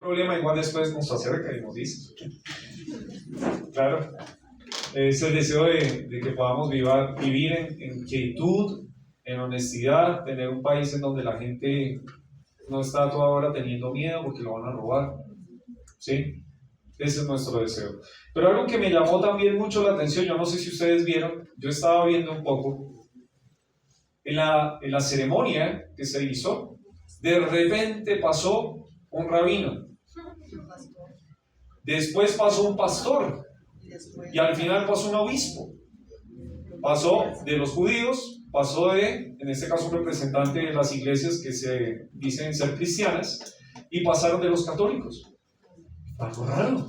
problema, igual después nos acerca y nos dice. Claro, es el deseo de que podamos vivir en quietud, en honestidad, tener un país en donde la gente no está toda hora teniendo miedo porque lo van a robar, ¿sí? Ese es nuestro deseo. Pero algo que me llamó también mucho la atención, yo no sé si ustedes vieron, yo estaba viendo un poco, en la ceremonia que se hizo, de repente pasó un rabino, después pasó un pastor, y al final pasó un obispo. Pasó de los judíos, pasó en este caso, un representante de las iglesias que se dicen ser cristianas, y pasaron de los católicos. Algo raro.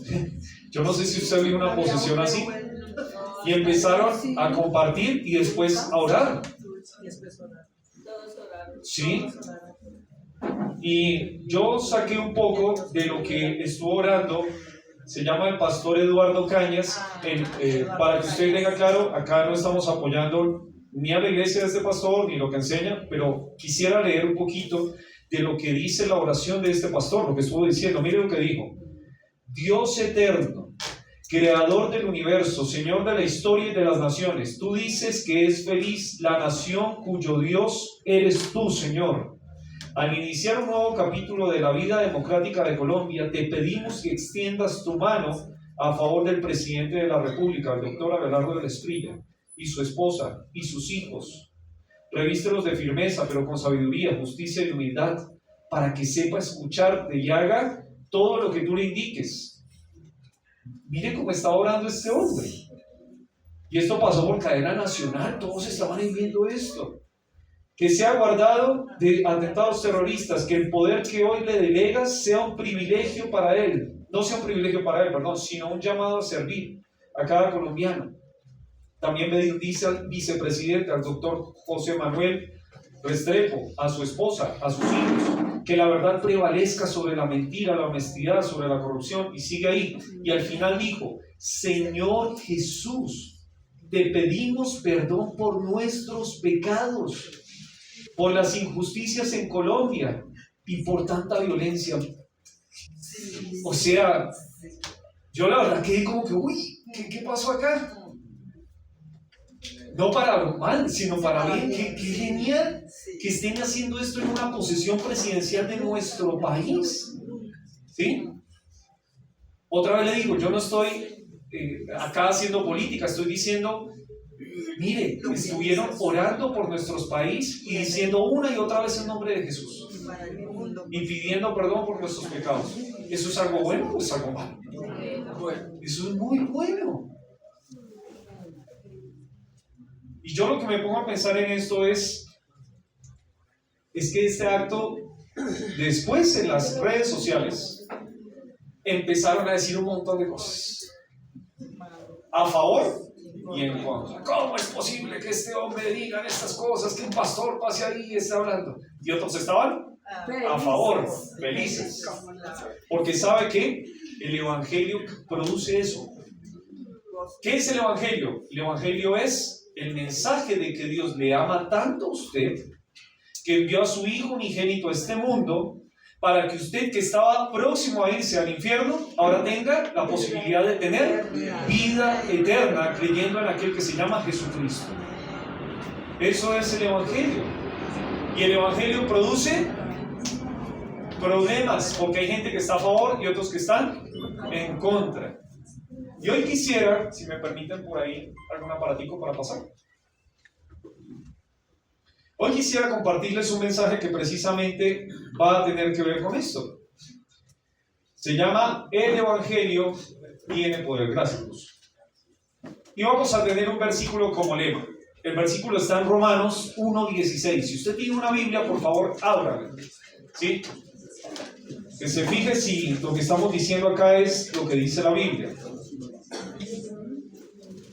Yo no sé si usted vio una posición así. Y empezaron a compartir y después a orar. Sí. Y yo saqué un poco de lo que estuvo orando. Se llama el pastor Eduardo Cañas. Para que usted tenga claro, acá no estamos apoyando ni a la iglesia de este pastor ni lo que enseña, pero quisiera leer un poquito de lo que dice la oración de este pastor, lo que estuvo diciendo. Mire lo que dijo: Dios eterno, creador del universo, Señor de la historia y de las naciones, tú dices que es feliz la nación cuyo Dios eres tú, Señor. Al iniciar un nuevo capítulo de la vida democrática de Colombia, te pedimos que extiendas tu mano a favor del presidente de la República, el doctor Abelardo de la Esprilla, y su esposa, y sus hijos. Revístelos de firmeza, pero con sabiduría, justicia y humildad, para que sepa escucharte y haga todo lo que tú le indiques. Mire cómo está orando este hombre. Y esto pasó por cadena nacional, todos estaban viendo esto. Que sea guardado de atentados terroristas, que el poder que hoy le delegas sea un privilegio para él, no sea un privilegio para él, perdón, sino un llamado a servir a cada colombiano. También me dice al vicepresidente, al doctor José Manuel Restrepo, a su esposa, a sus hijos, que la verdad prevalezca sobre la mentira, la honestidad, sobre la corrupción, y sigue ahí. Y al final dijo: Señor Jesús, te pedimos perdón por nuestros pecados, por las injusticias en Colombia y por tanta violencia. O sea, yo la verdad quedé como que, uy, ¿qué pasó acá? No para mal, sino para bien. Qué genial que estén haciendo esto en una posesión presidencial de nuestro país. ¿Sí? Otra vez le digo, yo no estoy acá haciendo política, estoy diciendo, mire, estuvieron orando por nuestros países y diciendo una y otra vez el nombre de Jesús y pidiendo perdón por nuestros pecados. ¿Eso es algo bueno o es algo malo? Eso es muy bueno. Y yo lo que me pongo a pensar en esto es que este acto, después en las redes sociales, empezaron a decir un montón de cosas a favor y en contra. ¿Cómo es posible que este hombre diga estas cosas, que un pastor pase ahí y esté hablando? Y otros estaban a favor, felices. Porque ¿sabe qué? El evangelio produce eso. ¿Qué es el evangelio? El evangelio es el mensaje de que Dios le ama tanto a usted que envió a su Hijo unigénito a este mundo para que usted, que estaba próximo a irse al infierno, ahora tenga la posibilidad de tener vida eterna creyendo en aquel que se llama Jesucristo. Eso es el evangelio. Y el evangelio produce problemas, porque hay gente que está a favor y otros que están en contra. Y hoy quisiera, si me permiten por ahí algún aparatico para pasar. Hoy quisiera compartirles un mensaje que precisamente va a tener que ver con esto. Se llama El Evangelio tiene poder. Gracias. Y vamos a tener un versículo como lema. El versículo está en Romanos 1:16. Si usted tiene una Biblia, por favor, ábrala. ¿Sí? Que se fije si lo que estamos diciendo acá es lo que dice la Biblia.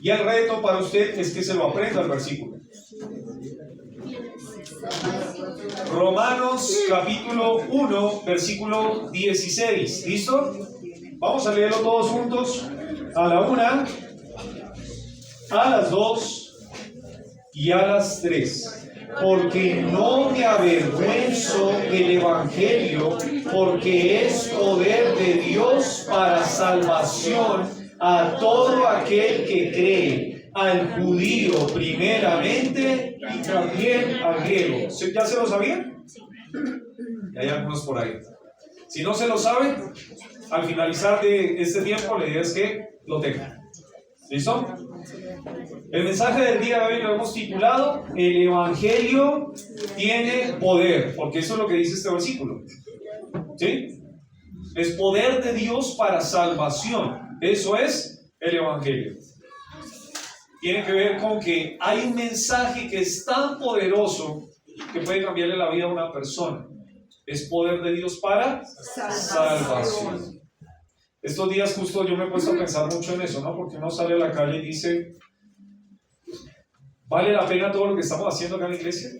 Y el reto para usted es que se lo aprenda el versículo. Romanos capítulo 1, versículo 16. ¿Listo? Vamos a leerlo todos juntos. A la 1, a las 2 y a las 3. Porque no me avergüenzo del Evangelio, porque es poder para salvación a todo aquel que cree, al judío primeramente y también al griego. ¿Ya se lo sabían? Y hay algunos por ahí. Si no se lo saben, al finalizar de este tiempo, la idea es que lo tengan. ¿Listo? El mensaje del día de hoy lo hemos titulado El Evangelio tiene poder, porque eso es lo que dice este versículo. ¿Sí? Es poder de Dios para salvación. Eso es el Evangelio. Tiene que ver con que hay un mensaje que es tan poderoso que puede cambiarle la vida a una persona. Es poder de Dios para salvación. Estos días justo yo me he puesto a pensar mucho en eso, ¿no? Porque uno sale a la calle y dice, ¿vale la pena todo lo que estamos haciendo acá en la iglesia?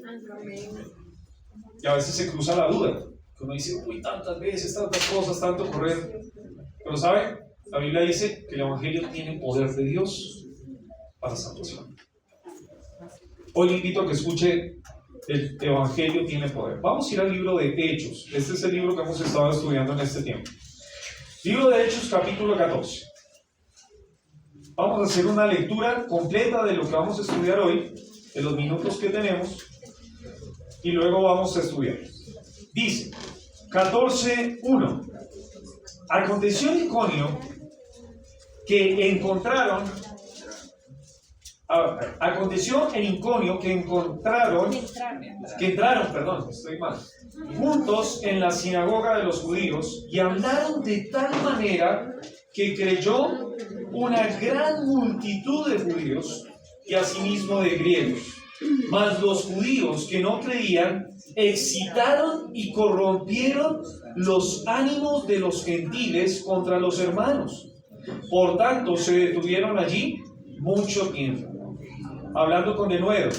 Y a veces se cruza la duda. Que uno dice, uy, tantas veces, tantas cosas, tanto correr. Pero ¿sabe? La Biblia dice que el Evangelio tiene poder de Dios para salvación. Hoy le invito a que escuche el Evangelio tiene poder. Vamos a ir al libro de Hechos. Este es el libro que hemos estado estudiando en este tiempo. Libro de Hechos, capítulo 14. Vamos a hacer una lectura completa de lo que vamos a estudiar hoy, de los minutos que tenemos, y luego vamos a estudiar. Dice, 14:1. Aconteció en Iconio que encontraron juntos en la sinagoga de los judíos y hablaron de tal manera que creyó una gran multitud de judíos y asimismo de griegos. Mas los judíos que no creían excitaron y corrompieron los ánimos de los gentiles contra los hermanos. Por tanto, se detuvieron allí mucho tiempo, hablando con denuedo,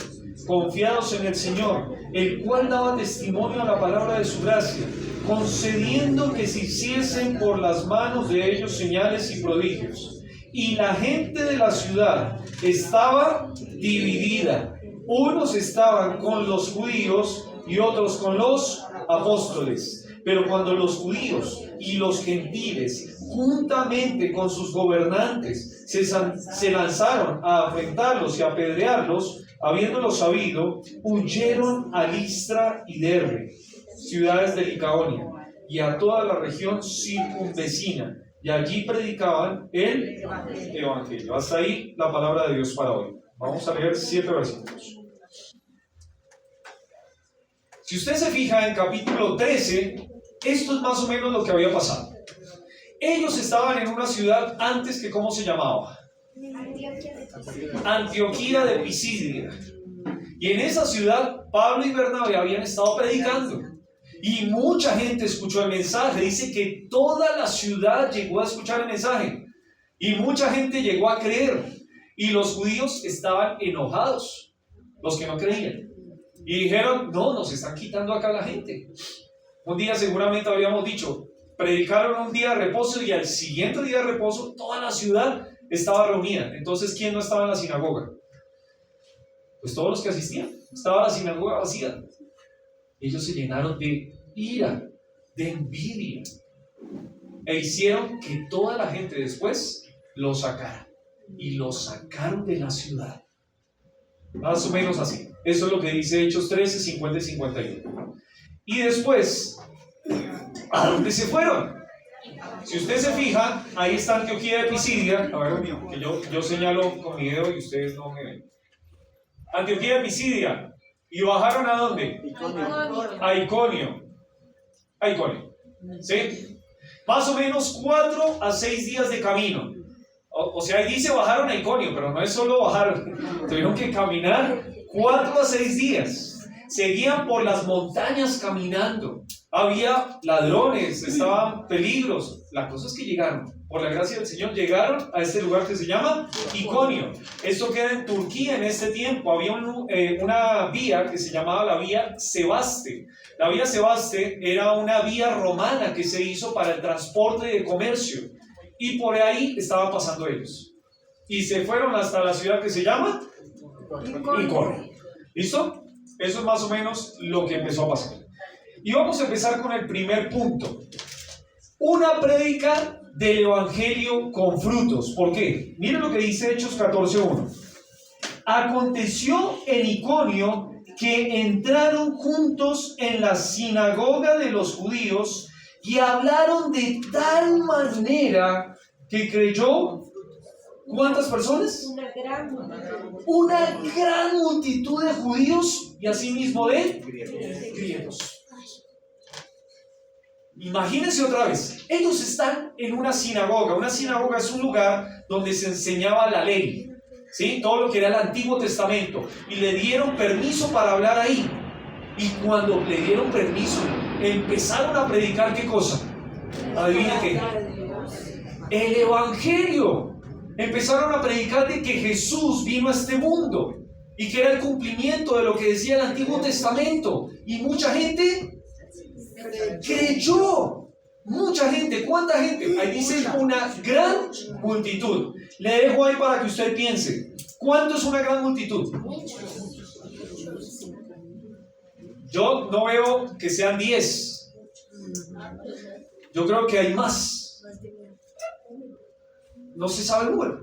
confiados en el Señor, el cual daba testimonio a la palabra de su gracia, concediendo que se hiciesen por las manos de ellos señales y prodigios. Y la gente de la ciudad estaba dividida. Unos estaban con los judíos y otros con los apóstoles. Pero cuando los judíos y los gentiles, juntamente con sus gobernantes, se lanzaron a afrentarlos y a apedrearlos, habiéndolo sabido, huyeron a Listra y Derbe, ciudades de Licaonia, y a toda la región circunvecina, y allí predicaban el Evangelio. Hasta ahí la palabra de Dios para hoy. Vamos a leer 7 versículos. Si usted se fija en capítulo 13, esto es más o menos lo que había pasado. Ellos estaban en una ciudad antes que, ¿cómo se llamaba? Antioquía de Pisidia. Y en esa ciudad Pablo y Bernabé habían estado predicando. Y mucha gente escuchó el mensaje. Dice que toda la ciudad llegó a escuchar el mensaje. Y mucha gente llegó a creer. Y los judíos estaban enojados, los que no creían. Y dijeron, no, nos están quitando acá la gente. Un día seguramente habíamos dicho, predicaron un día de reposo y al siguiente día de reposo toda la ciudad estaba reunida. Entonces, ¿quién no estaba en la sinagoga? Pues todos los que asistían. Estaba la sinagoga vacía. Ellos se llenaron de ira, de envidia, e hicieron que toda la gente después lo sacara. Y lo sacaron de la ciudad. Más o menos así. Eso es lo que dice Hechos 13, 50 y 51. Y después, ¿a dónde se fueron? Si usted se fija, ahí está Antioquía de Pisidia. A ver, que yo señalo con mi dedo y ustedes no me ven. Antioquía de Pisidia. ¿Y bajaron a dónde? A Iconio. A Iconio. ¿Sí? Más o menos 4 a 6 días de camino. O sea, ahí dice bajaron a Iconio, pero no es solo bajar. Tuvieron que caminar 4 a 6 días. Seguían por las montañas caminando. Había ladrones, estaban peligros. La cosa es que llegaron, por la gracia del Señor, llegaron a este lugar que se llama Iconio. Esto queda en Turquía en este tiempo. Había una vía que se llamaba la vía Sebaste. La vía Sebaste era una vía romana que se hizo para el transporte de comercio. Y por ahí estaban pasando ellos. Y se fueron hasta la ciudad que se llama Iconio. ¿Listo? Eso es más o menos lo que empezó a pasar. Y vamos a empezar con el primer punto. Una prédica del evangelio con frutos. ¿Por qué? Miren lo que dice Hechos 14:1. Aconteció en Iconio que entraron juntos en la sinagoga de los judíos y hablaron de tal manera que creyó, ¿cuántas personas? Una gran multitud de judíos y asimismo de griegos. Imagínense otra vez, ellos están en una sinagoga. Una sinagoga es un lugar donde se enseñaba la ley, ¿sí? Todo lo que era el Antiguo Testamento, y le dieron permiso para hablar ahí. Y cuando le dieron permiso, empezaron a predicar, ¿qué cosa? ¿Adivina qué? El evangelio. Empezaron a predicar de que Jesús vino a este mundo y que era el cumplimiento de lo que decía el Antiguo Testamento, y mucha gente creyó. Mucha gente. ¿Cuánta gente? Ahí dice una gran multitud. Le dejo ahí para que usted piense, ¿cuánto es una gran multitud? Yo no veo que sean 10. Yo creo que hay más. No se sabe el número.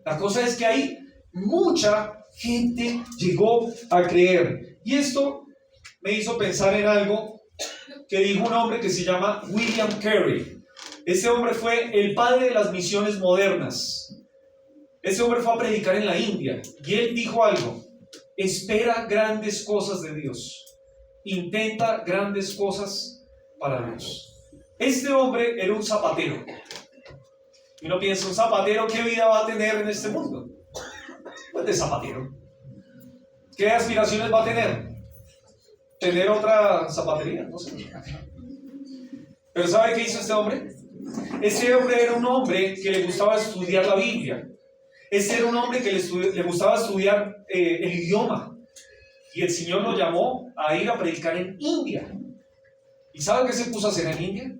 La cosa es que hay mucha gente llegó a creer. Y esto me hizo pensar en algo que dijo un hombre que se llama William Carey. Ese hombre fue el padre de las misiones modernas. Ese hombre fue a predicar en la India y él dijo algo: espera grandes cosas de Dios, intenta grandes cosas para Dios. Este hombre era un zapatero. Y uno piensa, ¿un zapatero qué vida va a tener en este mundo? Pues de zapatero. ¿Qué aspiraciones va a tener? ¿Tener otra zapatería? No sé. Pero ¿sabe qué hizo este hombre? Este hombre era un hombre que le gustaba estudiar la Biblia. Este era un hombre que le gustaba estudiar el idioma. Y el Señor lo llamó a ir a predicar en India. ¿Y sabe qué se puso a hacer en India?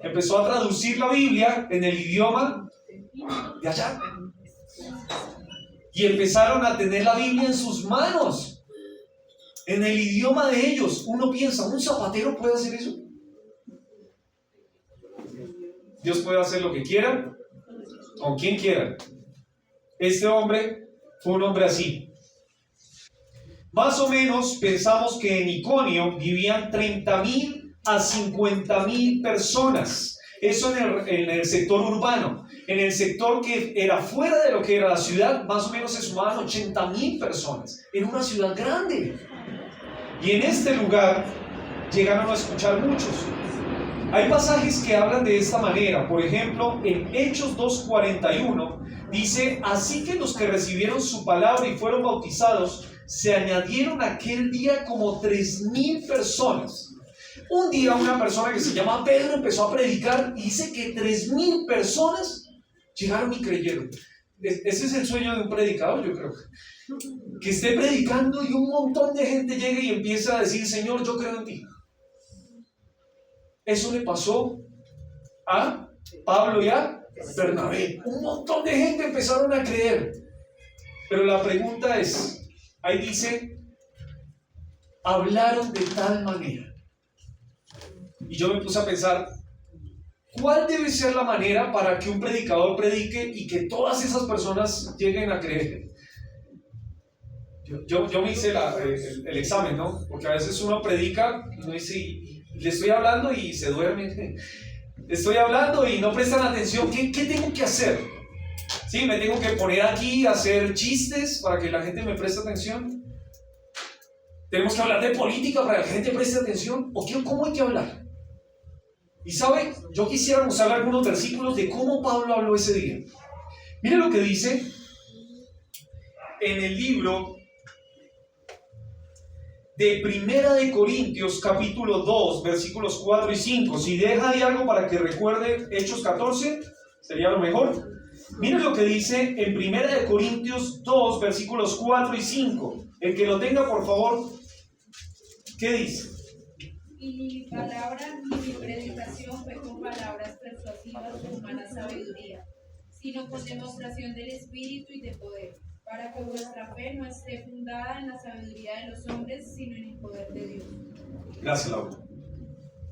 Empezó a traducir la Biblia en el idioma de allá. Y empezaron a tener la Biblia en sus manos, en el idioma de ellos. Uno piensa, ¿un zapatero puede hacer eso? Dios puede hacer lo que quiera, con quien quiera. Este hombre fue un hombre así. Más o menos pensamos que en Iconio vivían 30,000 a 50,000 personas. Eso en el sector urbano. En el sector que era fuera de lo que era la ciudad, más o menos se sumaban 80,000 personas. Era una ciudad grande. Y en este lugar llegaron a escuchar muchos. Hay pasajes que hablan de esta manera. Por ejemplo, en Hechos 2:41 dice: así que los que recibieron su palabra y fueron bautizados, se añadieron aquel día como 3,000 personas. Un día una persona que se llama Pedro empezó a predicar y dice que 3,000 personas llegaron y creyeron. Ese es el sueño de un predicador, yo creo. Que esté predicando y un montón de gente llegue y empieza a decir: Señor, yo creo en ti. Eso le pasó a Pablo y a Bernabé. Un montón de gente empezaron a creer. Pero la pregunta es, ahí dice, hablaron de tal manera. Y yo me puse a pensar, ¿cuál debe ser la manera para que un predicador predique y que todas esas personas lleguen a creer? Yo me hice el examen, ¿no? Porque a veces uno predica y uno dice, y le estoy hablando y se duerme. Le estoy hablando y no prestan atención. ¿Qué tengo que hacer? ¿Sí? ¿Me tengo que poner aquí a hacer chistes para que la gente me preste atención? ¿Tenemos que hablar de política para que la gente preste atención? ¿O cómo hay que hablar? Y sabe, yo quisiera mostrar algunos versículos de cómo Pablo habló ese día. Mire lo que dice en el libro de Primera de Corintios, capítulo 2, versículos 4 y 5. Si deja ahí algo para que recuerde Hechos 14, sería lo mejor. Mire lo que dice en Primera de Corintios 2, versículos 4 y 5. El que lo tenga, por favor, ¿qué dice? Y mi palabra ni mi predicación fue con palabras persuasivas de humana sabiduría, sino con demostración del Espíritu y de poder, para que vuestra fe no esté fundada en la sabiduría de los hombres, sino en el poder de Dios. Gracias, Laura.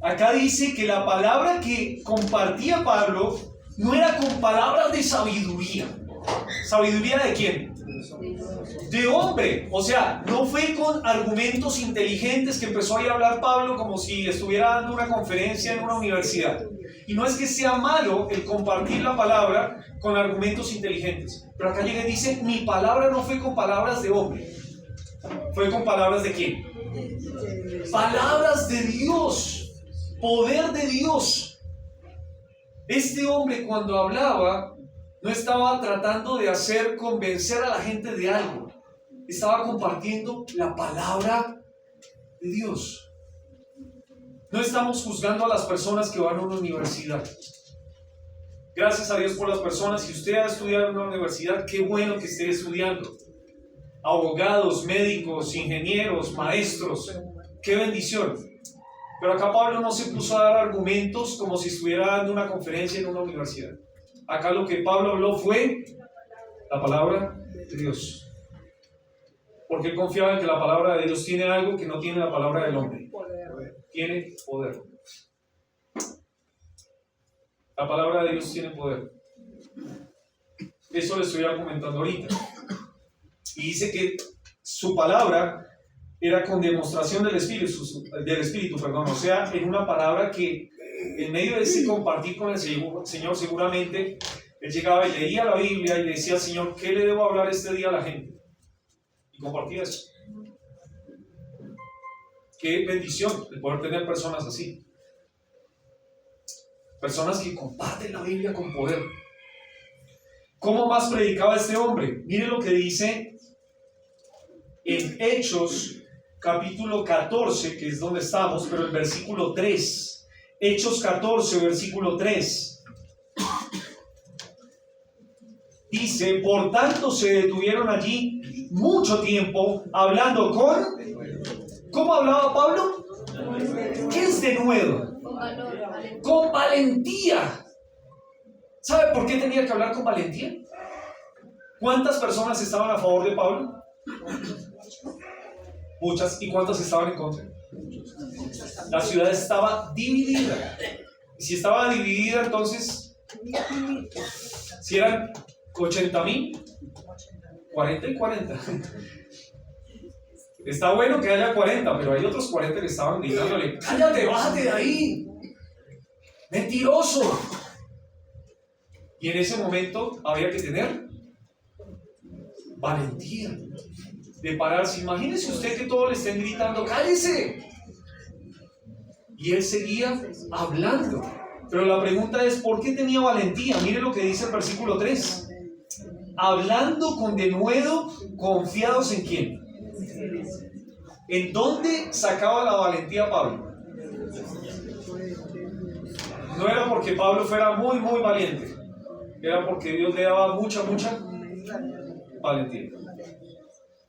Acá dice que la palabra que compartía Pablo no era con palabras de sabiduría. ¿Sabiduría de quién? De hombre. O sea, no fue con argumentos inteligentes que empezó ahí a hablar Pablo como si estuviera dando una conferencia en una universidad. Y no es que sea malo el compartir la palabra con argumentos inteligentes. Pero acá llega y dice, mi palabra no fue con palabras de hombre. ¿Fue con palabras de quién? Palabras de Dios. Poder de Dios. Este hombre cuando hablaba no estaba tratando de hacer convencer a la gente de algo. Estaba compartiendo la palabra de Dios. No estamos juzgando a las personas que van a una universidad. Gracias a Dios por las personas. Si usted ha estudiado en una universidad, qué bueno que esté estudiando. Abogados, médicos, ingenieros, maestros. Qué bendición. Pero acá Pablo no se puso a dar argumentos como si estuviera dando una conferencia en una universidad. Acá lo que Pablo habló fue la palabra de Dios. Porque él confiaba en que la palabra de Dios tiene algo que no tiene la palabra del hombre. Tiene poder. La palabra de Dios tiene poder. Eso le estoy comentando ahorita. Y dice que su palabra era con demostración del Espíritu, o sea, en una palabra que en medio de ese compartir con el Señor seguramente él llegaba y leía la Biblia y le decía al Señor, ¿qué le debo hablar este día a la gente? Y compartía eso. Qué bendición el poder tener personas así. Personas que comparten la Biblia con poder. ¿Cómo más predicaba este hombre? Mire lo que dice en Hechos capítulo 14, que es donde estamos, pero el versículo 3. Hechos 14, versículo 3. Dice, por tanto se detuvieron allí mucho tiempo hablando con... ¿Cómo hablaba Pablo? ¿Qué es denuedo? Con valentía. ¿Sabe por qué tenía que hablar con valentía? ¿Cuántas personas estaban a favor de Pablo? Muchas. ¿Y cuántas estaban en contra? La ciudad estaba dividida. Y si estaba dividida, entonces, si eran 80,000, 40 y 40. Está bueno que haya 40, pero hay otros 40 que estaban gritándole, cállate, bájate de ahí, mentiroso. Y en ese momento había que tener valentía de pararse. Imagínese usted que todos le estén gritando, cállese. Y él seguía hablando. Pero la pregunta es, ¿por qué tenía valentía? Mire lo que dice el versículo 3. Hablando con denuedo, confiados en quién. ¿En dónde sacaba la valentía Pablo? No era porque Pablo fuera muy, muy valiente. Era porque Dios le daba mucha, mucha valentía.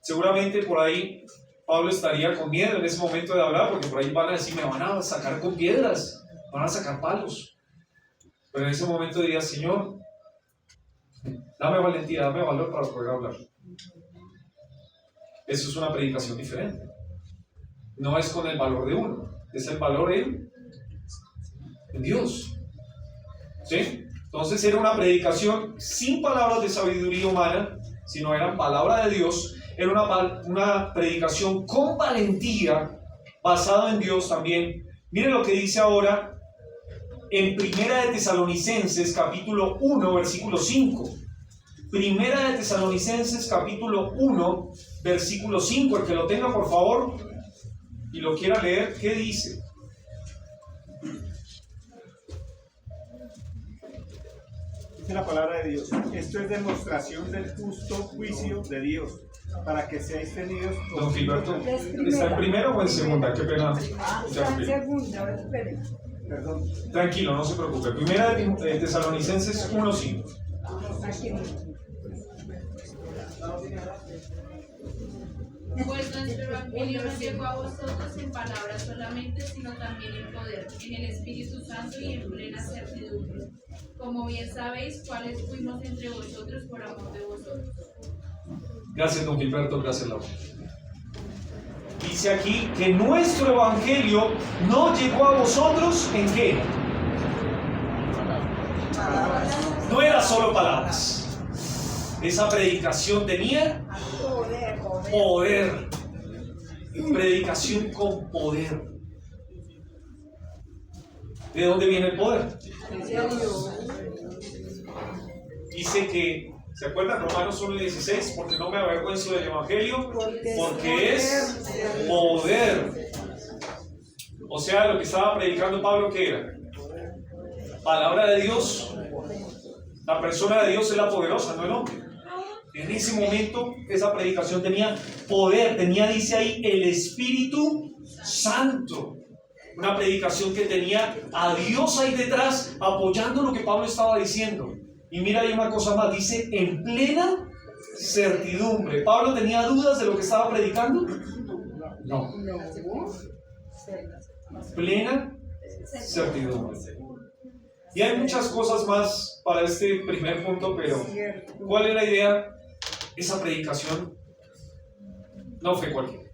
Seguramente por ahí Pablo estaría con miedo en ese momento de hablar, porque por ahí van a decir, me van a sacar con piedras, van a sacar palos. Pero en ese momento diría, Señor, dame valentía, dame valor para poder hablar. Eso es una predicación diferente. No es con el valor de uno, es el valor en Dios. ¿Sí? Entonces era una predicación sin palabras de sabiduría humana, sino eran palabra de Dios. Era una predicación con valentía, basada en Dios también. Miren lo que dice ahora en Primera de Tesalonicenses, capítulo 1, versículo 5. Primera de Tesalonicenses, capítulo 1, versículo 5. El que lo tenga, por favor, y lo quiera leer, ¿qué dice? Dice la palabra de Dios. Esto es demostración del justo juicio de Dios, para que seáis tenidos... Don Gilberto, ¿está en primero o en segunda? Qué pena. Está en segunda, espere. Perdón. Tranquilo, no se preocupe. Primera de Tesalonicenses 1:5. Aquí mismo. Pues nuestro evangelio no llegó a vosotros en palabras solamente, sino también en poder, en el Espíritu Santo y en plena certidumbre. Como bien sabéis, cuáles fuimos entre vosotros por amor de vosotros. Gracias, don Gilberto. Gracias, Laura. dice aquí que nuestro evangelio no llegó a vosotros ¿en qué? No era solo palabras. Esa predicación tenía poder. Predicación con poder. ¿De dónde viene el poder? Dice que, ¿se acuerdan? Romanos 1:16, porque no me avergüenzo del evangelio, porque es poder. O sea, lo que estaba predicando Pablo, ¿qué era? Palabra de Dios. La persona de Dios es la poderosa, no el hombre. En ese momento esa predicación tenía poder, tenía, dice ahí, el Espíritu Santo. Una predicación que tenía a Dios ahí detrás apoyando lo que Pablo estaba diciendo. Y mira, hay una cosa más, dice en plena certidumbre. ¿Pablo tenía dudas de lo que estaba predicando? No. Plena certidumbre. Y hay muchas cosas más para este primer punto, pero ¿cuál es la idea? Esa predicación no fue cualquiera.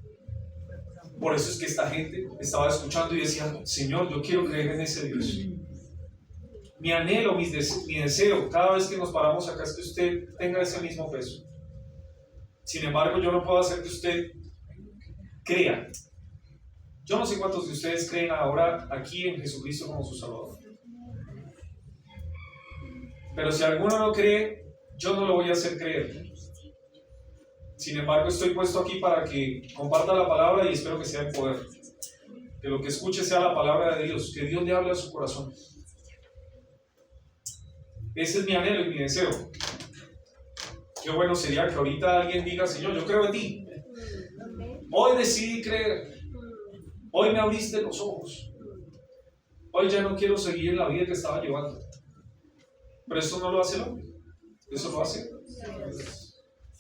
Por eso es que esta gente estaba escuchando y decía, Señor, yo quiero creer en ese Dios. Mi anhelo, mi deseo, cada vez que nos paramos acá es que usted tenga ese mismo peso. Sin embargo, yo no puedo hacer que usted crea. Yo no sé cuántos de ustedes creen ahora aquí en Jesucristo como su Salvador. Pero si alguno no cree, yo no lo voy a hacer creer. Sin embargo, estoy puesto aquí para que comparta la palabra y espero que sea en poder. Que lo que escuche sea la palabra de Dios, que Dios le hable a su corazón. Ese es mi anhelo y mi deseo. Qué bueno sería que ahorita alguien diga, Señor, yo creo en ti. Hoy decidí creer. Hoy me abriste los ojos. Hoy ya no quiero seguir en la vida que estaba llevando. Pero eso no lo hace el hombre. Eso lo hace.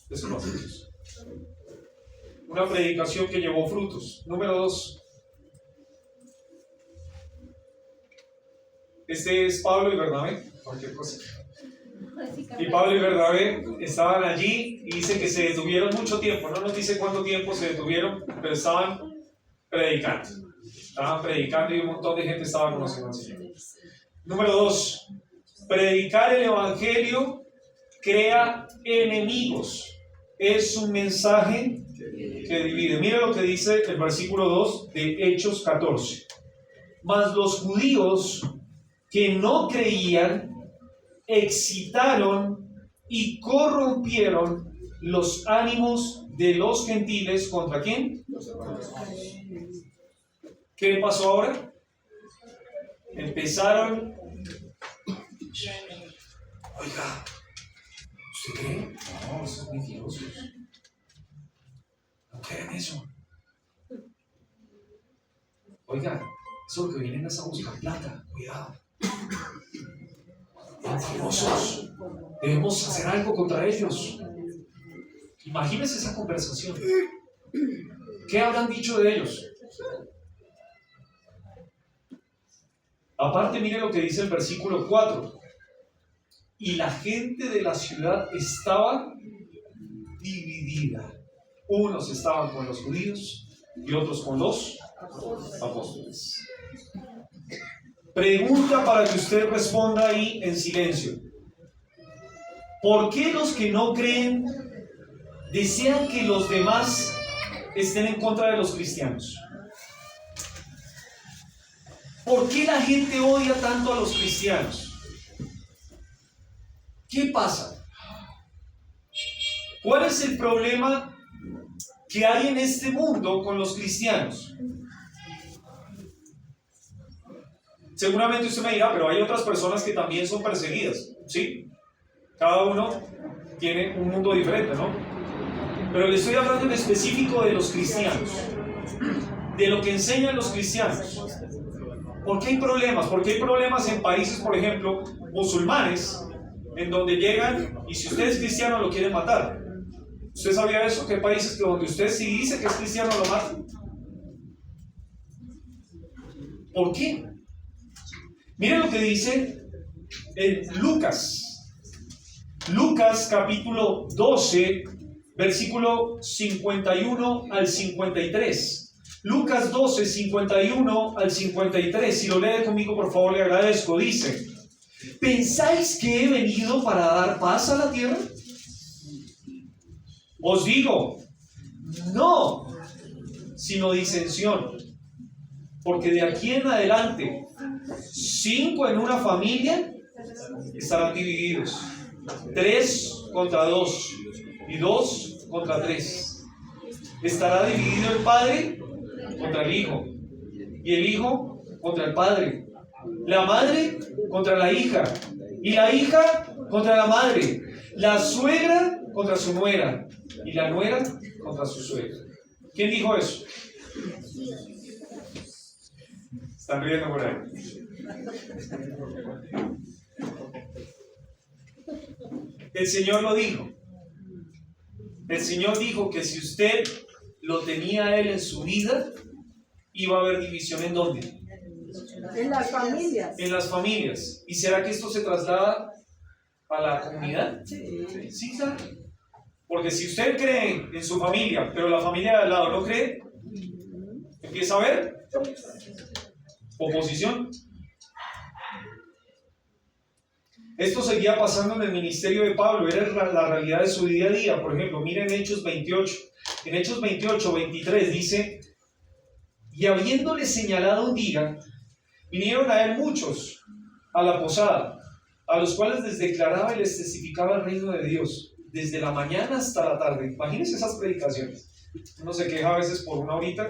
Eso lo hace Dios. Una predicación que llevó frutos. Número 2. Este es Pablo y Bernabé. Cualquier cosa. Y Pablo y Bernabé estaban allí y dice que se detuvieron mucho tiempo. No nos dice cuánto tiempo se detuvieron, pero estaban predicando. Estaban predicando y un montón de gente estaba conociendo al Señor. Número 2. Predicar el evangelio crea enemigos. Es un mensaje que divide. Mira lo que dice el versículo 2 de Hechos 14. Mas los judíos que no creían excitaron y corrompieron los ánimos de los gentiles. ¿Contra quién? ¿Qué pasó ahora? Empezaron. Oiga, ¿usted cree? No, eso es mentiroso. No crean eso. Oiga, eso lo que vienen es a buscar plata. Cuidado. Mentirosos. Debemos hacer algo contra ellos. Imagínense esa conversación. ¿Qué habrán dicho de ellos? Aparte, mire lo que dice el versículo 4. Y la gente de la ciudad estaba dividida. Unos estaban con los judíos y otros con los apóstoles. Pregunta para que usted responda ahí en silencio. ¿Por qué los que no creen desean que los demás estén en contra de los cristianos? ¿Por qué la gente odia tanto a los cristianos? ¿Qué pasa? ¿Cuál es el problema que hay en este mundo con los cristianos? Seguramente usted me dirá, pero hay otras personas que también son perseguidas, ¿sí? Cada uno tiene un mundo diferente, ¿no? Pero le estoy hablando en específico de los cristianos, de lo que enseñan los cristianos. ¿Por qué hay problemas? Porque hay problemas en países, por ejemplo, musulmanes, en donde llegan y si usted es cristiano lo quieren matar. ¿Usted sabía eso? Que hay países donde usted si dice que es cristiano lo matan. ¿Por qué? Miren lo que dice en Lucas. Lucas capítulo 12, versículo 51 al 53. Lucas 12, 51 al 53. Si lo lee conmigo, por favor, le agradezco. Dice: ¿pensáis que he venido para dar paz a la tierra? Os digo, no, sino disensión. Porque de aquí en adelante, 5 en una familia estarán divididos. 3 contra 2 y 2 contra 3. Estará dividido el padre contra el hijo, y el hijo contra el padre, la madre contra la hija, y la hija contra la madre, la suegra contra su nuera, y la nuera contra su suegra. ¿Quién dijo eso? Están riendo por ahí. El Señor lo dijo. El Señor dijo que si usted lo tenía a Él en su vida, iba a haber división. ¿En dónde? En las familias. En las familias. ¿Y será que esto se traslada a la comunidad? Sí. Sí, claro. Porque si usted cree en su familia, pero la familia de al lado no cree, empieza a haber oposición. Esto seguía pasando en el ministerio de Pablo, era la realidad de su día a día. Por ejemplo, miren Hechos 28. En Hechos 28, 23 dice: y habiéndole señalado un día, vinieron a él muchos a la posada, a los cuales les declaraba y les testificaba el reino de Dios, desde la mañana hasta la tarde. Imagínense esas predicaciones. Uno se queja a veces por una horita.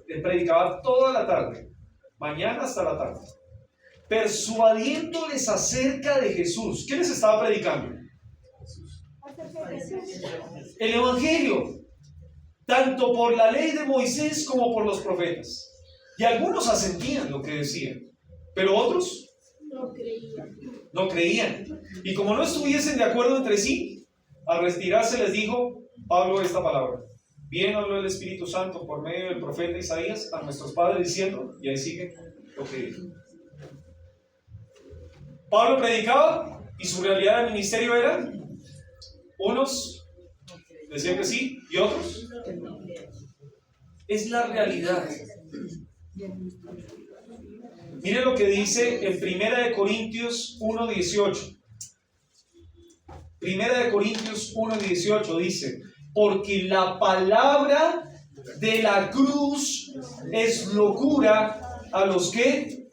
Él predicaba toda la tarde, mañana hasta la tarde, persuadiéndoles acerca de Jesús. ¿Qué les estaba predicando? El Evangelio, tanto por la ley de Moisés como por los profetas. Y algunos asentían lo que decían, pero otros no creían. Y como no estuviesen de acuerdo entre sí, al retirarse les dijo Pablo esta palabra: bien habló el Espíritu Santo por medio del profeta Isaías a nuestros padres diciendo, y ahí sigue lo que dijo. Pablo predicaba y su realidad de ministerio era: unos decían que sí y otros. Es la realidad. Mire lo que dice en 1 Corintios 1:18. 1 Corintios 1:18 dice: porque la palabra de la cruz es locura a los que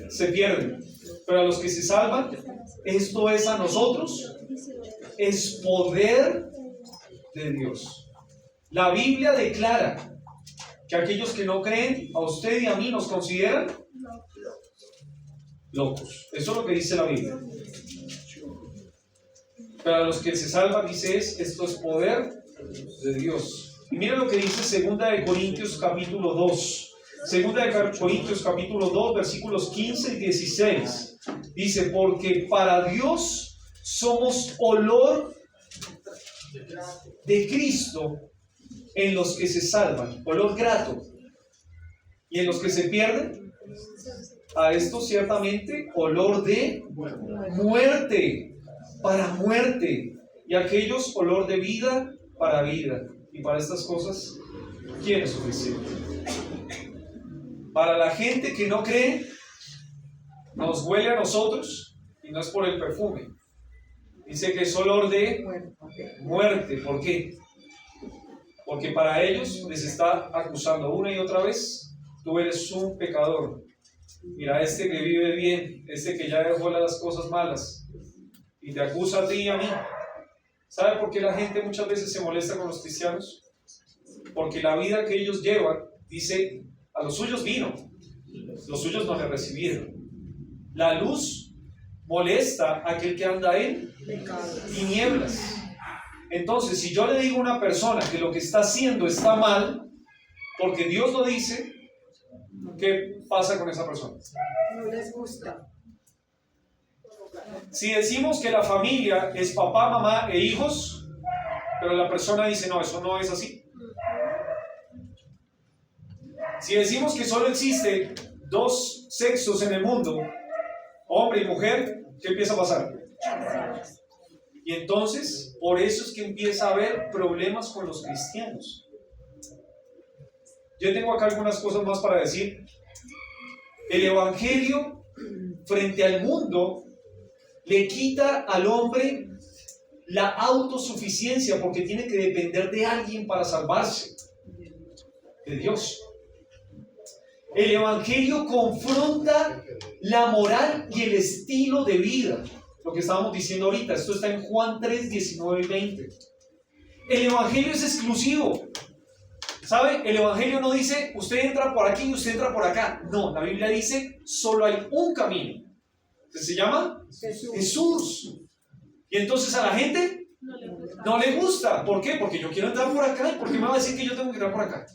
se pierden, pero a los que se salvan, esto es a nosotros, es poder de Dios. La Biblia declara que aquellos que no creen, a usted y a mí nos consideran locos. Eso es lo que dice la Biblia. Pero a los que se salvan, dice, esto es poder de Dios. Y mira lo que dice 2 Corintios capítulo 2. 2 Corintios capítulo 2, versículos 15 y 16. Dice: porque para Dios somos olor de Cristo en los que se salvan, olor grato, y en los que se pierden, a esto ciertamente olor de muerte, para muerte, y a aquellos olor de vida para vida. Y para estas cosas, ¿quién es suficiente? Para la gente que no cree, nos huele a nosotros, y no es por el perfume. Dice que es olor de muerte. ¿Por qué? Porque para ellos les está acusando una y otra vez: tú eres un pecador. Mira, este que vive bien, este que ya dejó las cosas malas, y te acusa a ti y a mí. ¿Sabe por qué la gente muchas veces se molesta con los cristianos? Porque la vida que ellos llevan, dice, a los suyos vino, los suyos no le recibieron. La luz molesta a aquel que anda en tinieblas. Entonces, si yo le digo a una persona que lo que está haciendo está mal, porque Dios lo dice, ¿qué pasa con esa persona? No les gusta. Si decimos que la familia es papá, mamá e hijos, pero la persona dice, no, eso no es así. Si decimos que solo existe 2 sexos en el mundo, hombre y mujer, ¿qué empieza a pasar? Y entonces, por eso es que empieza a haber problemas con los cristianos. Yo tengo acá algunas cosas más para decir. El evangelio frente al mundo le quita al hombre la autosuficiencia porque tiene que depender de alguien para salvarse, de Dios. El evangelio confronta la moral y el estilo de vida, lo que estábamos diciendo ahorita. Esto está en Juan 3, 19 y 20. El evangelio es exclusivo. ¿Sabe? El evangelio no dice usted entra por aquí y usted entra por acá. No, la Biblia dice solo hay un camino. ¿Se llama? Jesús. Y entonces a la gente no le gusta. ¿Por qué? Porque yo quiero entrar por acá. ¿Y por qué me va a decir que yo tengo que entrar por acá?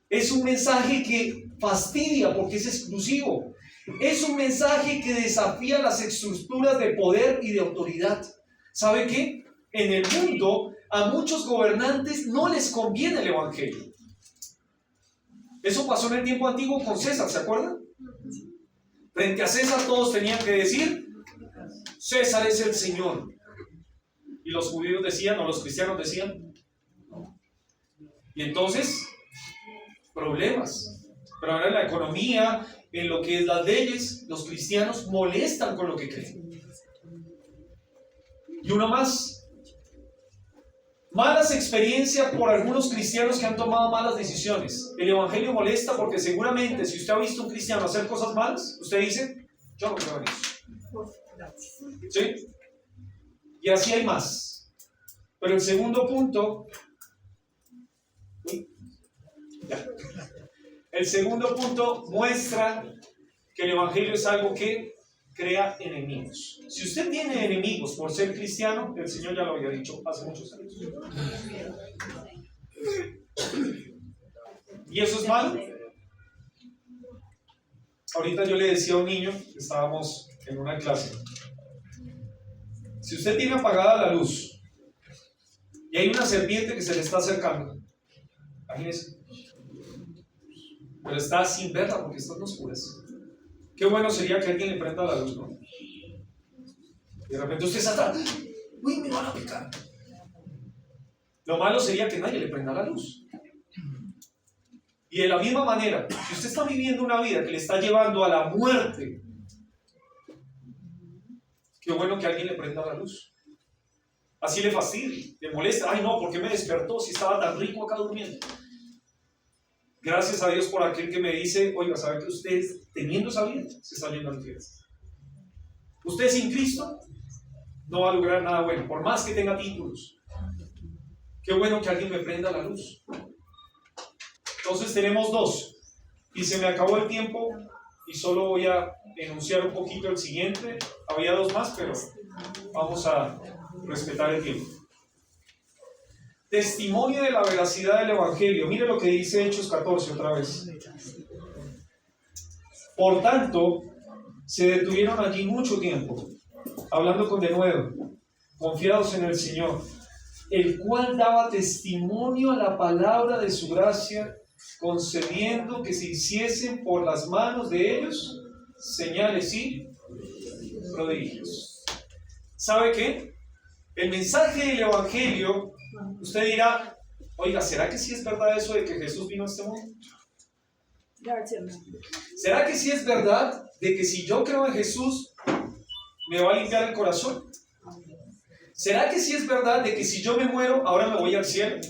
Es un mensaje que fastidia porque es exclusivo. Es un mensaje que desafía las estructuras de poder y de autoridad. ¿Sabe qué? En el mundo a muchos gobernantes no les conviene el evangelio. Eso pasó en el tiempo antiguo con César, ¿se acuerdan? Frente a César todos tenían que decir: César es el Señor. Y los judíos decían, o los cristianos decían, no. Y entonces, problemas. Pero ahora en la economía, en lo que es las leyes, los cristianos molestan con lo que creen. Y uno más. Malas experiencias por algunos cristianos que han tomado malas decisiones. El evangelio molesta porque seguramente si usted ha visto a un cristiano hacer cosas malas, usted dice: yo no creo en eso. ¿Sí? Y así hay más. Pero el segundo punto, el segundo punto muestra que el evangelio es algo que crea enemigos. Si usted tiene enemigos por ser cristiano, el Señor ya lo había dicho hace muchos años. ¿Y eso es malo? Ahorita yo le decía a un niño, estábamos en una clase, si usted tiene apagada la luz y hay una serpiente que se le está acercando, imagínese, pero está sin verla porque está en oscuras. Qué bueno sería que alguien le prenda la luz, ¿no? Y de repente usted salta: uy, me van a picar. Lo malo sería que nadie le prenda la luz. Y de la misma manera, si usted está viviendo una vida que le está llevando a la muerte, qué bueno que alguien le prenda la luz. Así le fastidia, le molesta. Ay, no, ¿por qué me despertó si estaba tan rico acá durmiendo? Gracias a Dios por aquel que me dice: oiga, ¿sabe que usted, teniendo esa vida, se está yendo al infierno? Usted sin Cristo no va a lograr nada bueno, por más que tenga títulos. Qué bueno que alguien me prenda la luz. Entonces tenemos dos. Y se me acabó el tiempo y solo voy a enunciar un poquito el siguiente. Había dos más, pero vamos a respetar el tiempo. Testimonio de la veracidad del evangelio. Mire lo que dice Hechos 14 otra vez. Por tanto, se detuvieron allí mucho tiempo, hablando con denuedo, confiados en el Señor, el cual daba testimonio a la palabra de su gracia, concediendo que se hiciesen por las manos de ellos señales y prodigios. ¿Sabe qué? El mensaje del evangelio, usted dirá: oiga, ¿será que sí es verdad eso de que Jesús vino a este mundo? ¿Será que sí es verdad de que si yo creo en Jesús me va a limpiar el corazón? ¿Será que sí es verdad de que si yo me muero ahora me voy al cielo?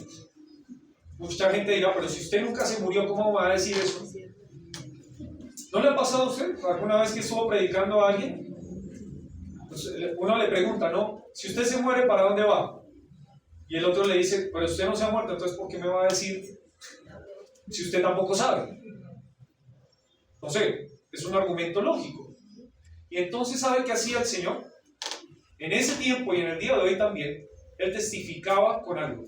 Mucha gente dirá: pero si usted nunca se murió, ¿cómo me va a decir eso? ¿No le ha pasado a usted alguna vez que estuvo predicando a alguien? Pues uno le pregunta, ¿no? Si usted se muere, ¿para dónde va? Y el otro le dice: pero usted no se ha muerto, entonces ¿por qué me va a decir si usted tampoco sabe? No sé, es un argumento lógico. Y entonces, ¿sabe qué hacía el Señor? En ese tiempo y en el día de hoy también, Él testificaba con algo.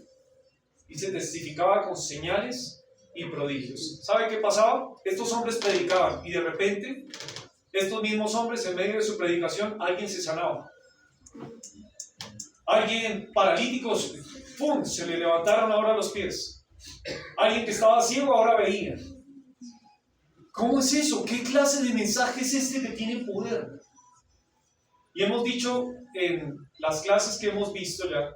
Y se testificaba con señales y prodigios. ¿Sabe qué pasaba? Estos hombres predicaban y de repente, estos mismos hombres, en medio de su predicación, alguien se sanaba. Alguien paralítico, ¡pum!, se le levantaron ahora los pies. Alguien que estaba ciego ahora veía. ¿Cómo es eso? ¿Qué clase de mensaje es este que tiene poder? Y hemos dicho en las clases que hemos visto ya,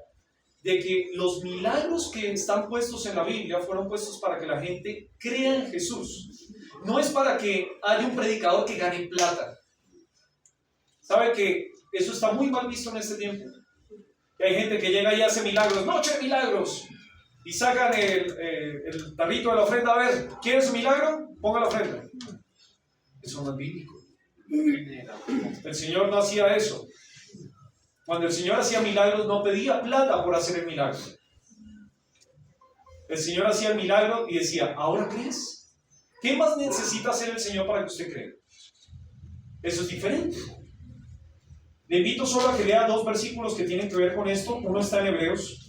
de que los milagros que están puestos en la Biblia fueron puestos para que la gente crea en Jesús. No es para que haya un predicador que gane plata. ¿Sabe que eso está muy mal visto en este tiempo? Que hay gente que llega y hace milagros, noche de milagros, y sacan el tarrito de la ofrenda. A ver, ¿quieres un milagro? Ponga la ofrenda. Eso no es bíblico. El Señor no hacía eso. Cuando el Señor hacía milagros, no pedía plata por hacer el milagro. El Señor hacía el milagro y decía, ¿ahora crees? ¿Qué más necesita hacer el Señor para que usted crea? Eso es diferente. Le invito solo a que lea 2 versículos que tienen que ver con esto. Uno está en Hebreos.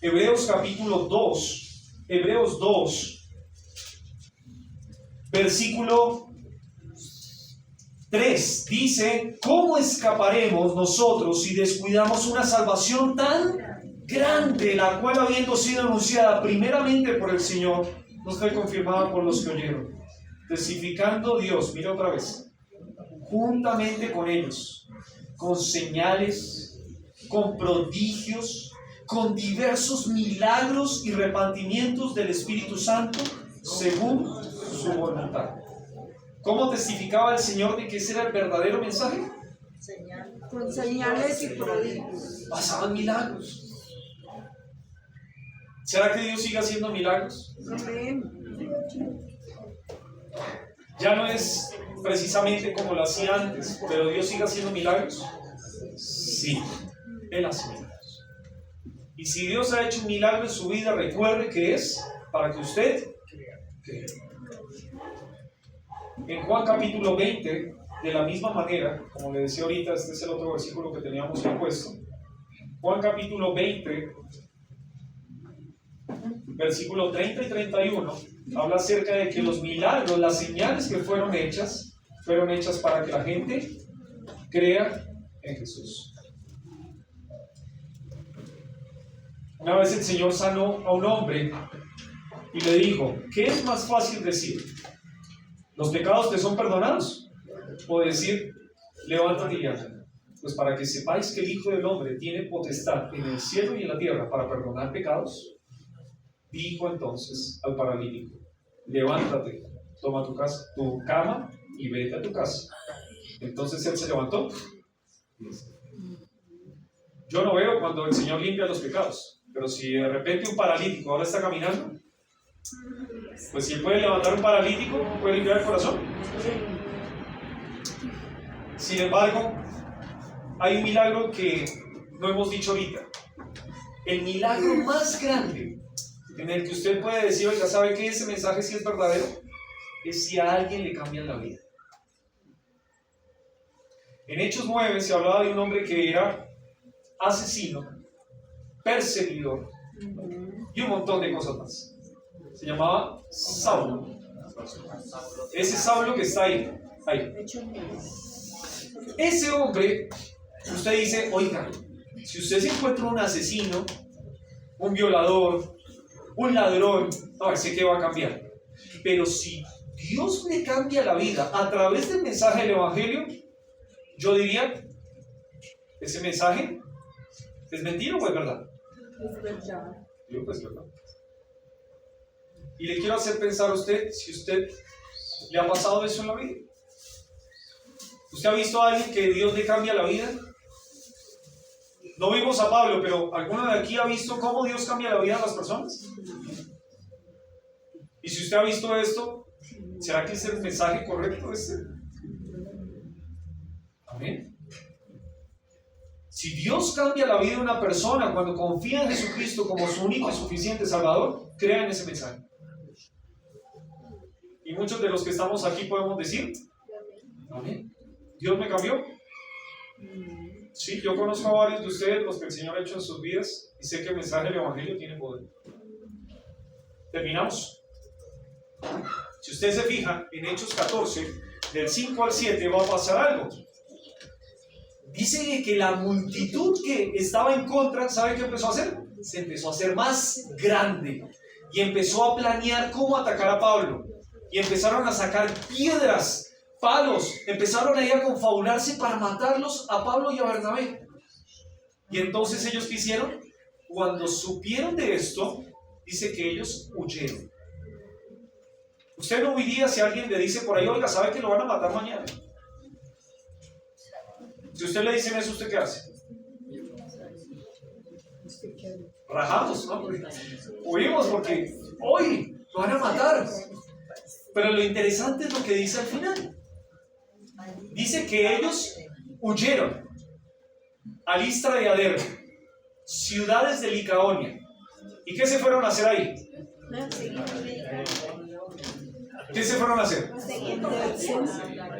Hebreos capítulo 2. Hebreos 2. Versículo 3 dice, ¿cómo escaparemos nosotros si descuidamos una salvación tan grande, la cual habiendo sido anunciada primeramente por el Señor, nos fue confirmada por los que oyeron? Testificando Dios, mira otra vez, juntamente con ellos, con señales, con prodigios, con diversos milagros y repartimientos del Espíritu Santo, según su voluntad. ¿Cómo testificaba el Señor de que ese era el verdadero mensaje? Con señales y prodigios. Pasaban milagros. ¿Será que Dios sigue haciendo milagros? Amén. Ya no es precisamente como lo hacía antes, pero Dios sigue haciendo milagros. Sí, Él hace milagros. Y si Dios ha hecho un milagro en su vida, recuerde que es para que usted crea. En Juan capítulo 20, de la misma manera, como le decía ahorita, este es el otro versículo que teníamos impuesto. Juan capítulo 20, versículo 30 y 31, habla acerca de que los milagros, las señales que fueron hechas para que la gente crea en Jesús. Una vez el Señor sanó a un hombre y le dijo, ¿qué es más fácil decir? ¿Los pecados te son perdonados? O decir, levántate y anda. Pues para que sepáis que el Hijo del Hombre tiene potestad en el cielo y en la tierra para perdonar pecados, dijo entonces al paralítico, levántate, toma tu cama y vete a tu casa. Entonces él se levantó. Yo no veo cuando el Señor limpia los pecados, pero si de repente un paralítico ahora está caminando, pues si él puede levantar un paralítico, puede limpiar el corazón. Sin embargo, hay un milagro que no hemos dicho ahorita. El milagro más grande en el que usted puede decir, oiga, ¿sabe que ese mensaje sí es verdadero? Es si a alguien le cambian la vida. En Hechos 9 se hablaba de un hombre que era asesino, perseguidor y un montón de cosas más. Se llamaba Saulo. Ese Saulo que está ahí. Ese hombre, usted dice, oiga, si usted se encuentra un asesino, un violador, un ladrón, a ver, sé que va a cambiar. Pero si Dios le cambia la vida a través del mensaje del Evangelio, yo diría, ese mensaje es mentira o es verdad. Es verdad. Yo pues verdad. Y le quiero hacer pensar a usted si usted le ha pasado eso en la vida. ¿Usted ha visto a alguien que Dios le cambia la vida? No vimos a Pablo, pero ¿alguno de aquí ha visto cómo Dios cambia la vida a las personas? Y si usted ha visto esto, ¿será que es el mensaje correcto este? Amén. Si Dios cambia la vida de una persona cuando confía en Jesucristo como su único y suficiente Salvador, crea en ese mensaje. Y muchos de los que estamos aquí podemos decir, amén. ¿Dios me cambió? Sí, yo conozco a varios de ustedes, los que el Señor ha hecho en sus vidas, y sé que el mensaje del Evangelio tiene poder. Terminamos. Si usted se fija, en Hechos 14, del 5 al 7, va a pasar algo. Dice que la multitud que estaba en contra, ¿sabe qué empezó a hacer? Se empezó a hacer más grande y empezó a planear cómo atacar a Pablo. Y empezaron a sacar piedras palos, empezaron ahí a confabularse para matarlos a Pablo y a Bernabé. Y entonces ellos, ¿qué hicieron? Cuando supieron de esto, dice que ellos huyeron. Usted no huiría si alguien le dice por ahí, oiga, sabe que lo van a matar mañana. Si usted le dicen eso, ¿usted qué hace? Rajamos, ¿no? Huimos porque hoy lo van a matar. Pero lo interesante es lo que dice al final. Dice que ellos huyeron a Listra y a Derbe, ciudades de Licaonia. ¿Y qué se fueron a hacer ahí? ¿Qué se fueron a hacer?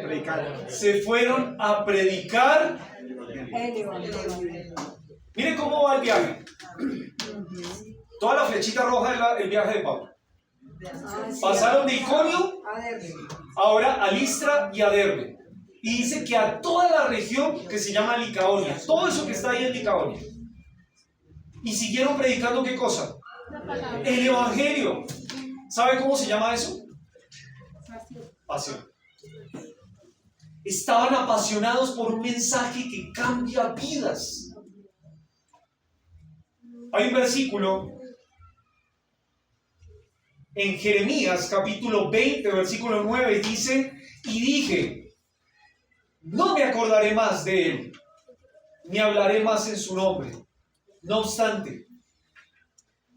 Predicar. Se fueron a predicar. Mire cómo va el viaje. Toda la flechita roja es el viaje de Pablo. Pasaron de Iconio ahora a Listra y a Derbe. Y dice que a toda la región que se llama Licaonia, todo eso que está ahí en Licaonia. Y siguieron predicando ¿qué cosa? El Evangelio. ¿Sabe cómo se llama eso? Pasión. Estaban apasionados por un mensaje que cambia vidas. Hay un versículo en Jeremías capítulo 20, versículo 9, dice, y dije, no me acordaré más de él, ni hablaré más en su nombre. No obstante,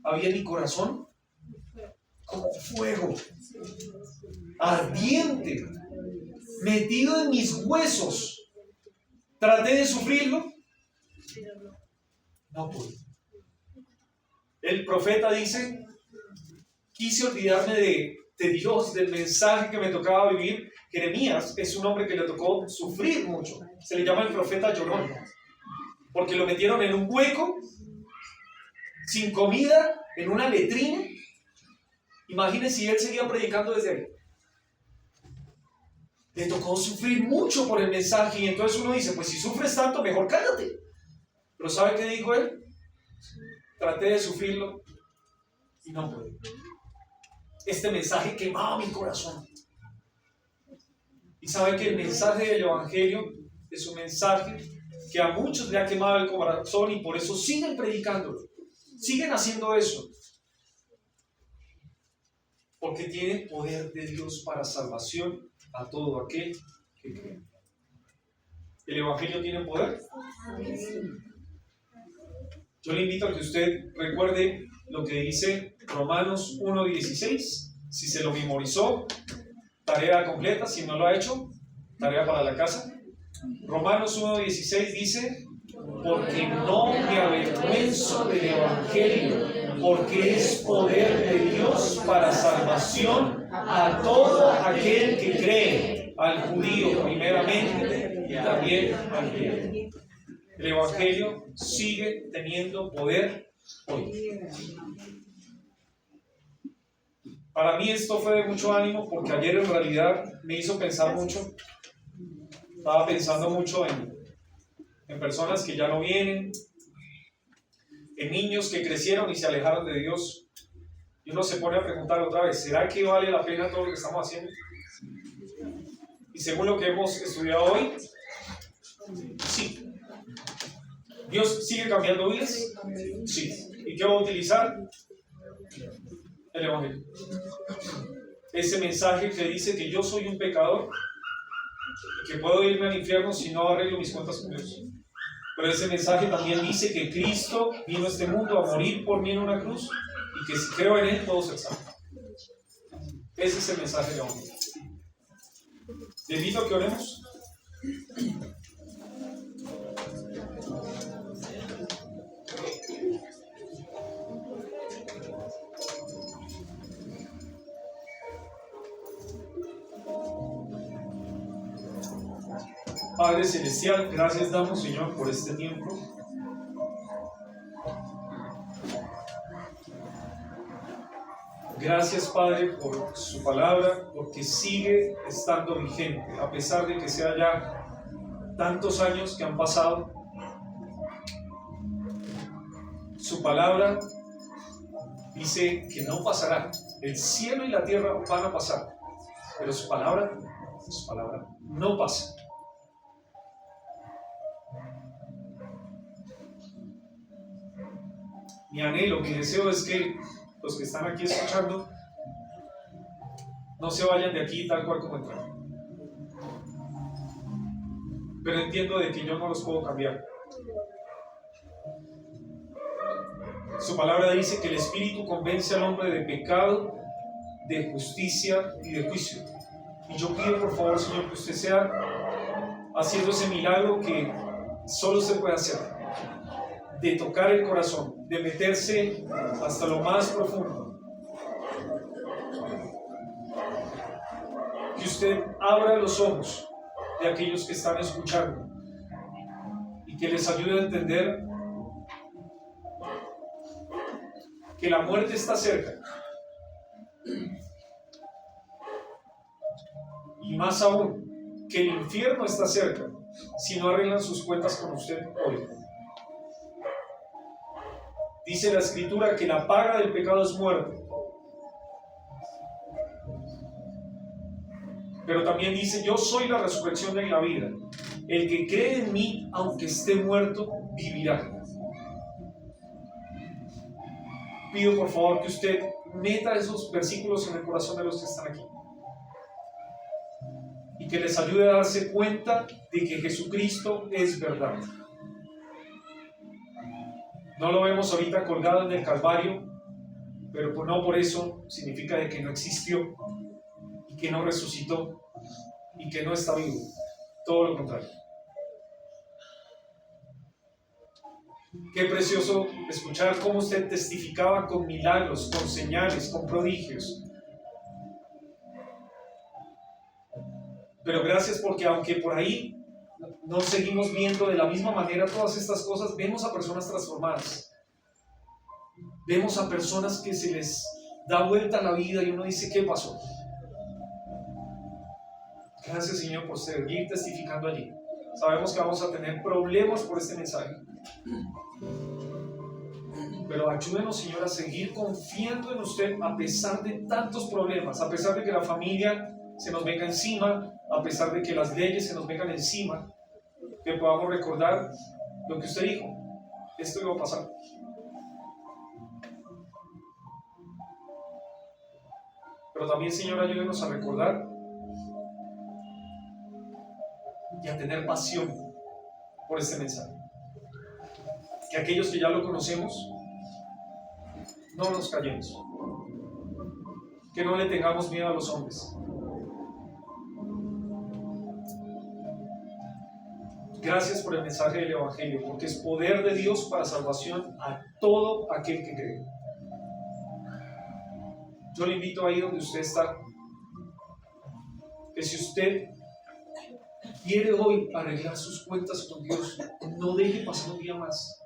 había en mi corazón como fuego ardiente, metido en mis huesos. Traté de sufrirlo, no pude. El profeta dice, quise olvidarme de Dios, del mensaje que me tocaba vivir. Jeremías es un hombre que le tocó sufrir mucho. Se le llama el profeta llorón, porque lo metieron en un hueco, sin comida, en una letrina. Imagínense si él seguía predicando desde ahí. Le tocó sufrir mucho por el mensaje, y entonces uno dice, pues si sufres tanto, mejor cállate. Pero ¿sabe qué dijo él? Traté de sufrirlo y no pude. Este mensaje quemaba mi corazón. Y sabe que el mensaje del Evangelio es un mensaje que a muchos le ha quemado el corazón, y por eso siguen predicándolo, siguen haciendo eso, porque tiene poder de Dios para salvación a todo aquel que cree. ¿El Evangelio tiene poder? Yo le invito a que usted recuerde lo que dice Romanos 1:16. Si se lo memorizó, tarea completa. Si no lo ha hecho, tarea para la casa. Romanos 1:16 dice, porque no me avergüenzo del Evangelio, porque es poder de Dios para salvación a todo aquel que cree, al judío primeramente y también al griego. El Evangelio sigue teniendo poder hoy. Para mí esto fue de mucho ánimo, porque ayer en realidad me hizo pensar mucho. Estaba pensando mucho en personas que ya no vienen, en niños que crecieron y se alejaron de Dios. Y uno se pone a preguntar otra vez, ¿será que vale la pena todo lo que estamos haciendo? Y según lo que hemos estudiado hoy, sí. ¿Dios sigue cambiando vidas? Sí. ¿Y qué va a utilizar? El Evangelio. Ese mensaje que dice que yo soy un pecador y que puedo irme al infierno si no arreglo mis cuentas con Dios. Pero ese mensaje también dice que Cristo vino a este mundo a morir por mí en una cruz, y que si creo en Él, todo se salva. Ese es el mensaje de Evangelio. Te invito a que oremos. Padre Celestial, gracias damos, Señor, por este tiempo. Gracias, Padre, por su palabra, porque sigue estando vigente, a pesar de que sea ya tantos años que han pasado. Su palabra dice que no pasará. El cielo y la tierra van a pasar, pero su palabra no pasa. Mi anhelo, mi deseo es que los que están aquí escuchando no se vayan de aquí tal cual como entraron. Pero entiendo de que yo no los puedo cambiar. Su palabra dice que el Espíritu convence al hombre de pecado, de justicia y de juicio. Y yo pido por favor, Señor, que usted sea haciendo ese milagro que solo usted puede hacer, de tocar el corazón, de meterse hasta lo más profundo. Que usted abra los ojos de aquellos que están escuchando y que les ayude a entender que la muerte está cerca. Y más aún, que el infierno está cerca si no arreglan sus cuentas con usted hoy. Dice la Escritura que la paga del pecado es muerte. Pero también dice, yo soy la resurrección y la vida. El que cree en mí, aunque esté muerto, vivirá. Pido por favor que usted meta esos versículos en el corazón de los que están aquí. Y que les ayude a darse cuenta de que Jesucristo es verdad. No lo vemos ahorita colgado en el Calvario, pero no por eso significa de que no existió y que no resucitó y que no está vivo. Todo lo contrario. Qué precioso escuchar cómo usted testificaba con milagros, con señales, con prodigios. Pero gracias porque aunque por ahí no seguimos viendo de la misma manera todas estas cosas, vemos a personas transformadas. Vemos a personas que se les da vuelta la vida y uno dice, ¿qué pasó? Gracias, Señor, por seguir testificando allí. Sabemos que vamos a tener problemas por este mensaje. Pero ayúdenos, Señor, a seguir confiando en usted a pesar de tantos problemas, a pesar de que la familia se nos venga encima, a pesar de que las leyes se nos vengan encima, que podamos recordar lo que usted dijo. Esto iba a pasar. Pero también, Señor, ayúdenos a recordar y a tener pasión por este mensaje. Que aquellos que ya lo conocemos, no nos callemos. Que no le tengamos miedo a los hombres. Gracias por el mensaje del Evangelio, porque es poder de Dios para salvación a todo aquel que cree. Yo le invito ahí donde usted está, que si usted quiere hoy arreglar sus cuentas con Dios, no deje pasar un día más.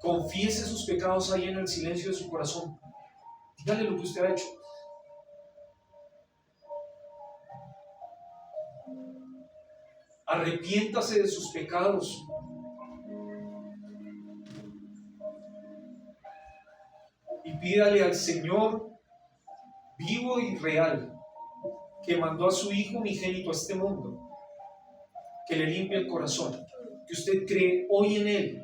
Confiese sus pecados ahí en el silencio de su corazón. Dígale lo que usted ha hecho. Arrepiéntase de sus pecados. Y pídale al Señor vivo y real, que mandó a su Hijo unigénito a este mundo, que le limpie el corazón, que usted cree hoy en Él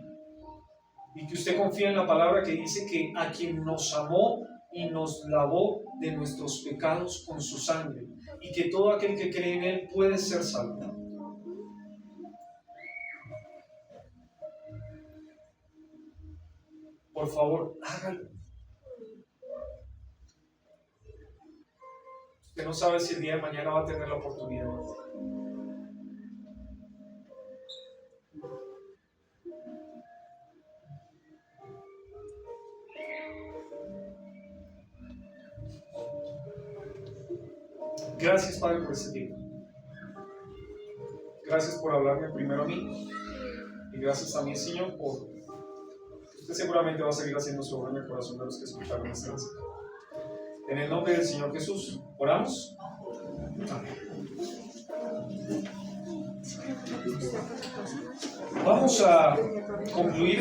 y que usted confía en la palabra que dice que a quien nos amó y nos lavó de nuestros pecados con su sangre, y que todo aquel que cree en Él puede ser salvo. Por favor, hágalo. Usted no sabe si el día de mañana va a tener la oportunidad. Gracias, Padre, por este tiempo. Gracias por hablarme primero a mí. Y gracias también, Señor, por... Usted seguramente va a seguir haciendo su obra en el corazón de los que escucharon esta mensaje. En el nombre del Señor Jesús, oramos. Amén. Vamos a concluir